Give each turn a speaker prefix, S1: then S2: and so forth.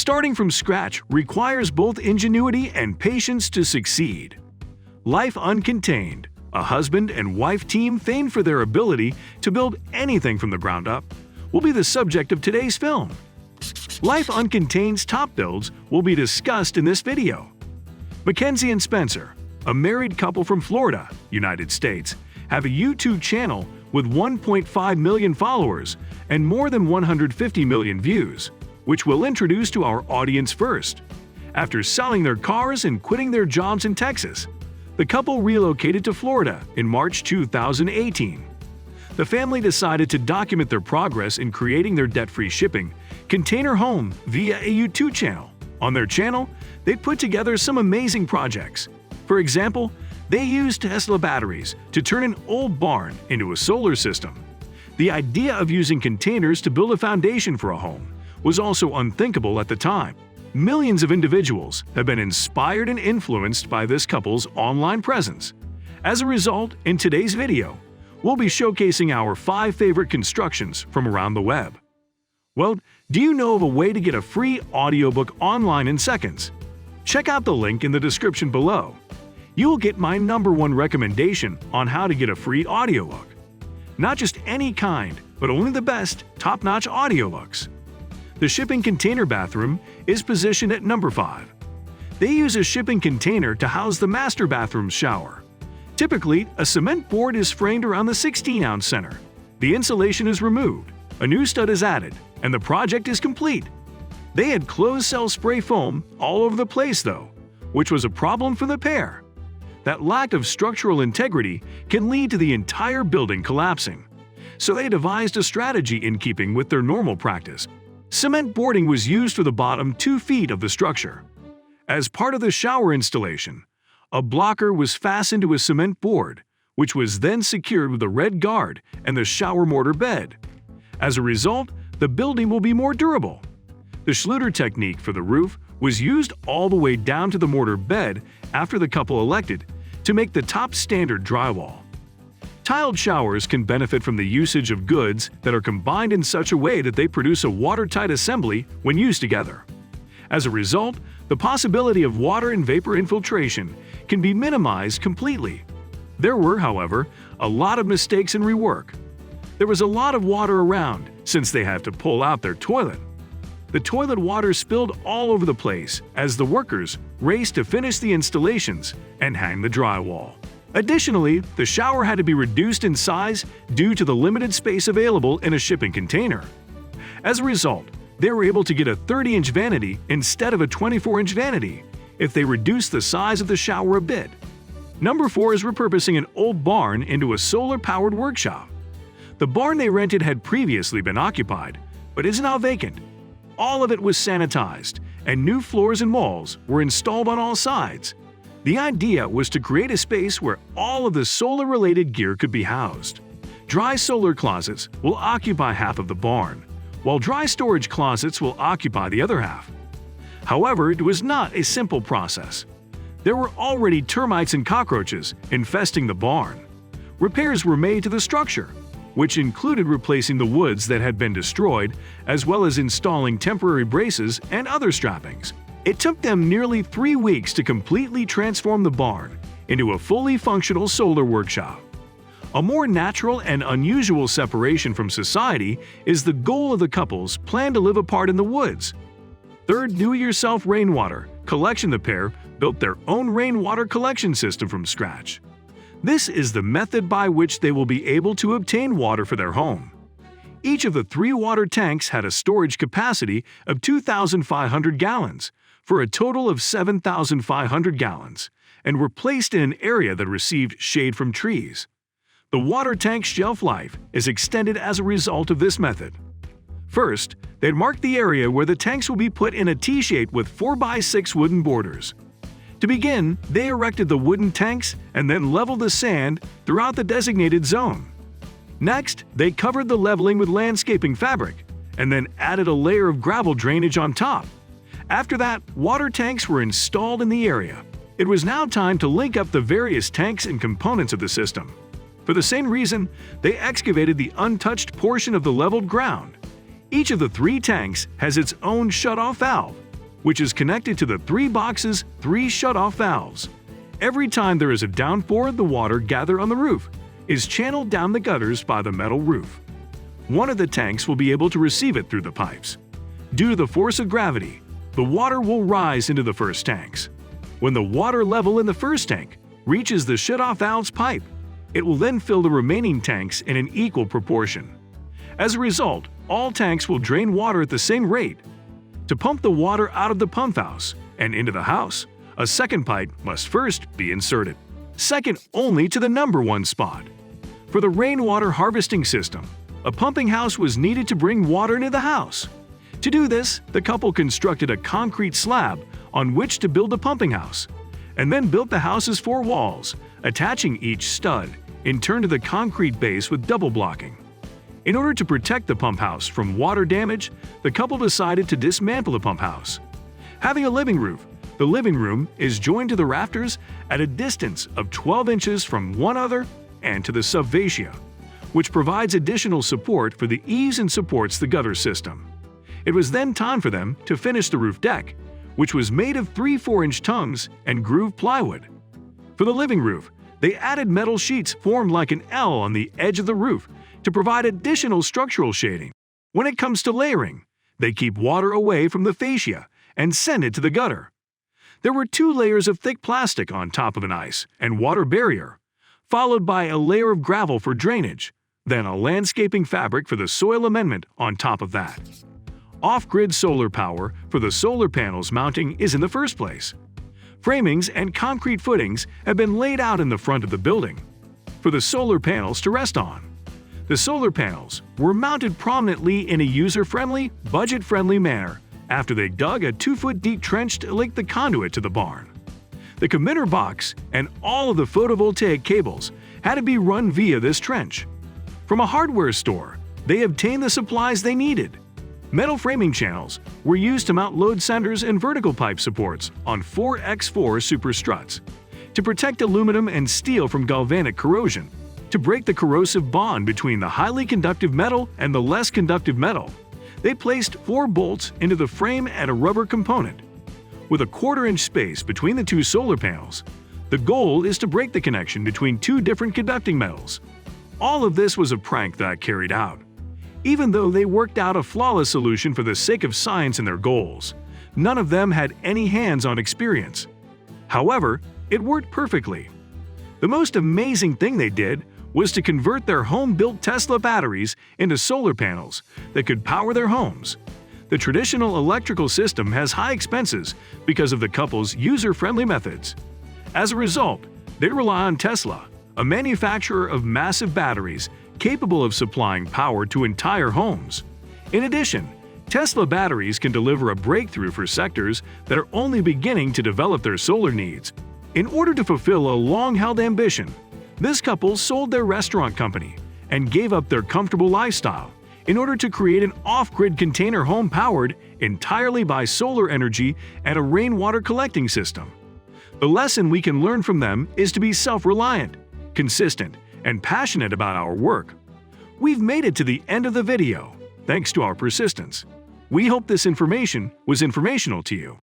S1: Starting from scratch requires both ingenuity and patience to succeed. Life Uncontained, a husband and wife team famed for their ability to build anything from the ground up, will be the subject of today's film. Life Uncontained's top builds will be discussed in this video. Mackenzie and Spencer, a married couple from Florida, United States, have a YouTube channel with 1.5 million followers and more than 150 million views, which we'll introduce to our audience first. After selling their cars and quitting their jobs in Texas, the couple relocated to Florida in March 2018. The family decided to document their progress in creating their debt-free shipping container home via a YouTube channel. On their channel, they put together some amazing projects. For example, they used Tesla batteries to turn an old barn into a solar system. The idea of using containers to build a foundation for a home was also unthinkable at the time. Millions of individuals have been inspired and influenced by this couple's online presence. As a result, in today's video, we'll be showcasing our 5 favorite constructions from around the web. Well, do you know of a way to get a free audiobook online in seconds? Check out the link in the description below. You will get my #1 recommendation on how to get a free audiobook. Not just any kind, but only the best, top-notch audiobooks. The shipping container bathroom is positioned at number 5. They use a shipping container to house the master bathroom shower. Typically, a cement board is framed around the 16-ounce center. The insulation is removed, a new stud is added, and the project is complete. They had closed-cell spray foam all over the place though, which was a problem for the pair. That lack of structural integrity can lead to the entire building collapsing. So they devised a strategy in keeping with their normal practice. Cement boarding was used for the bottom 2 feet of the structure. As part of the shower installation, a blocker was fastened to a cement board, which was then secured with a red guard and the shower mortar bed. As a result, the building will be more durable. The Schluter technique for the roof was used all the way down to the mortar bed after the couple elected to make the top standard drywall. Tiled showers can benefit from the usage of goods that are combined in such a way that they produce a watertight assembly when used together. As a result, the possibility of water and vapor infiltration can be minimized completely. There were, however, a lot of mistakes in rework. There was a lot of water around since they had to pull out their toilet. The toilet water spilled all over the place as the workers raced to finish the installations and hang the drywall. Additionally, the shower had to be reduced in size due to the limited space available in a shipping container. As a result, they were able to get a 30-inch vanity instead of a 24-inch vanity if they reduced the size of the shower a bit. Number 4 is repurposing an old barn into a solar-powered workshop. The barn they rented had previously been occupied, but is now vacant. All of it was sanitized, and new floors and walls were installed on all sides. The idea was to create a space where all of the solar-related gear could be housed. Dry solar closets will occupy half of the barn, while dry storage closets will occupy the other half. However, it was not a simple process. There were already termites and cockroaches infesting the barn. Repairs were made to the structure, which included replacing the woods that had been destroyed, as well as installing temporary braces and other strappings. It took them nearly 3 weeks to completely transform the barn into a fully functional solar workshop. A more natural and unusual separation from society is the goal of the couple's plan to live apart in the woods. Third, do-it-yourself Rainwater Collection. The pair built their own Rainwater Collection system from scratch. This is the method by which they will be able to obtain water for their home. Each of the 3 water tanks had a storage capacity of 2,500 gallons, for a total of 7,500 gallons, and were placed in an area that received shade from trees. The water tank's shelf life is extended as a result of this method. First, they'd mark the area where the tanks will be put in a T-shape with 4x6 wooden borders. To begin, they erected the wooden tanks and then leveled the sand throughout the designated zone. Next, they covered the leveling with landscaping fabric, and then added a layer of gravel drainage on top. After that, water tanks were installed in the area. It was now time to link up the various tanks and components of the system. For the same reason, they excavated the untouched portion of the leveled ground. Each of the 3 tanks has its own shut-off valve, which is connected to the 3 box's 3 shutoff valves. Every time there is a downpour, the water gathered on the roof is channeled down the gutters by the metal roof. One of the tanks will be able to receive it through the pipes. Due to the force of gravity, the water will rise into the first tanks. When the water level in the first tank reaches the shutoff valve's pipe, it will then fill the remaining tanks in an equal proportion. As a result, all tanks will drain water at the same rate. To pump the water out of the pump house and into the house, a second pipe must first be inserted, second only to the number 1 spot. For the rainwater harvesting system, a pumping house was needed to bring water into the house. To do this, the couple constructed a concrete slab on which to build the pumping house, and then built the house's 4 walls, attaching each stud in turn to the concrete base with double blocking. In order to protect the pump house from water damage, the couple decided to dismantle the pump house. Having a living roof, the living room is joined to the rafters at a distance of 12 inches from one another and to the subfascia, which provides additional support for the eaves and supports the gutter system. It was then time for them to finish the roof deck, which was made of 3 4-inch tongues and grooved plywood. For the living roof, they added metal sheets formed like an L on the edge of the roof to provide additional structural shading. When it comes to layering, they keep water away from the fascia and send it to the gutter. There were 2 layers of thick plastic on top of an ice and water barrier, followed by a layer of gravel for drainage, then a landscaping fabric for the soil amendment on top of that. Off-grid solar power for the solar panels mounting is in the first place. Framings and concrete footings have been laid out in the front of the building for the solar panels to rest on. The solar panels were mounted prominently in a user-friendly, budget-friendly manner after they dug a 2-foot-deep trench to link the conduit to the barn. The committer box and all of the photovoltaic cables had to be run via this trench. From a hardware store, they obtained the supplies they needed. Metal framing channels were used to mount load centers and vertical pipe supports on 4x4 super struts. To protect aluminum and steel from galvanic corrosion, to break the corrosive bond between the highly conductive metal and the less conductive metal, they placed 4 bolts into the frame and a rubber component. With a 1/4-inch space between the 2 solar panels, the goal is to break the connection between 2 different conducting metals. All of this was a prank that I carried out. Even though they worked out a flawless solution for the sake of science and their goals, none of them had any hands-on experience. However, it worked perfectly. The most amazing thing they did was to convert their home-built Tesla batteries into solar panels that could power their homes. The traditional electrical system has high expenses because of the couple's user-friendly methods. As a result, they rely on Tesla, a manufacturer of massive batteries capable of supplying power to entire homes. In addition, Tesla batteries can deliver a breakthrough for sectors that are only beginning to develop their solar needs. In order to fulfill a long-held ambition, this couple sold their restaurant company and gave up their comfortable lifestyle in order to create an off-grid container home powered entirely by solar energy and a rainwater collecting system. The lesson we can learn from them is to be self-reliant, consistent, and passionate about our work. We've made it to the end of the video, thanks to our persistence. We hope this information was informational to you.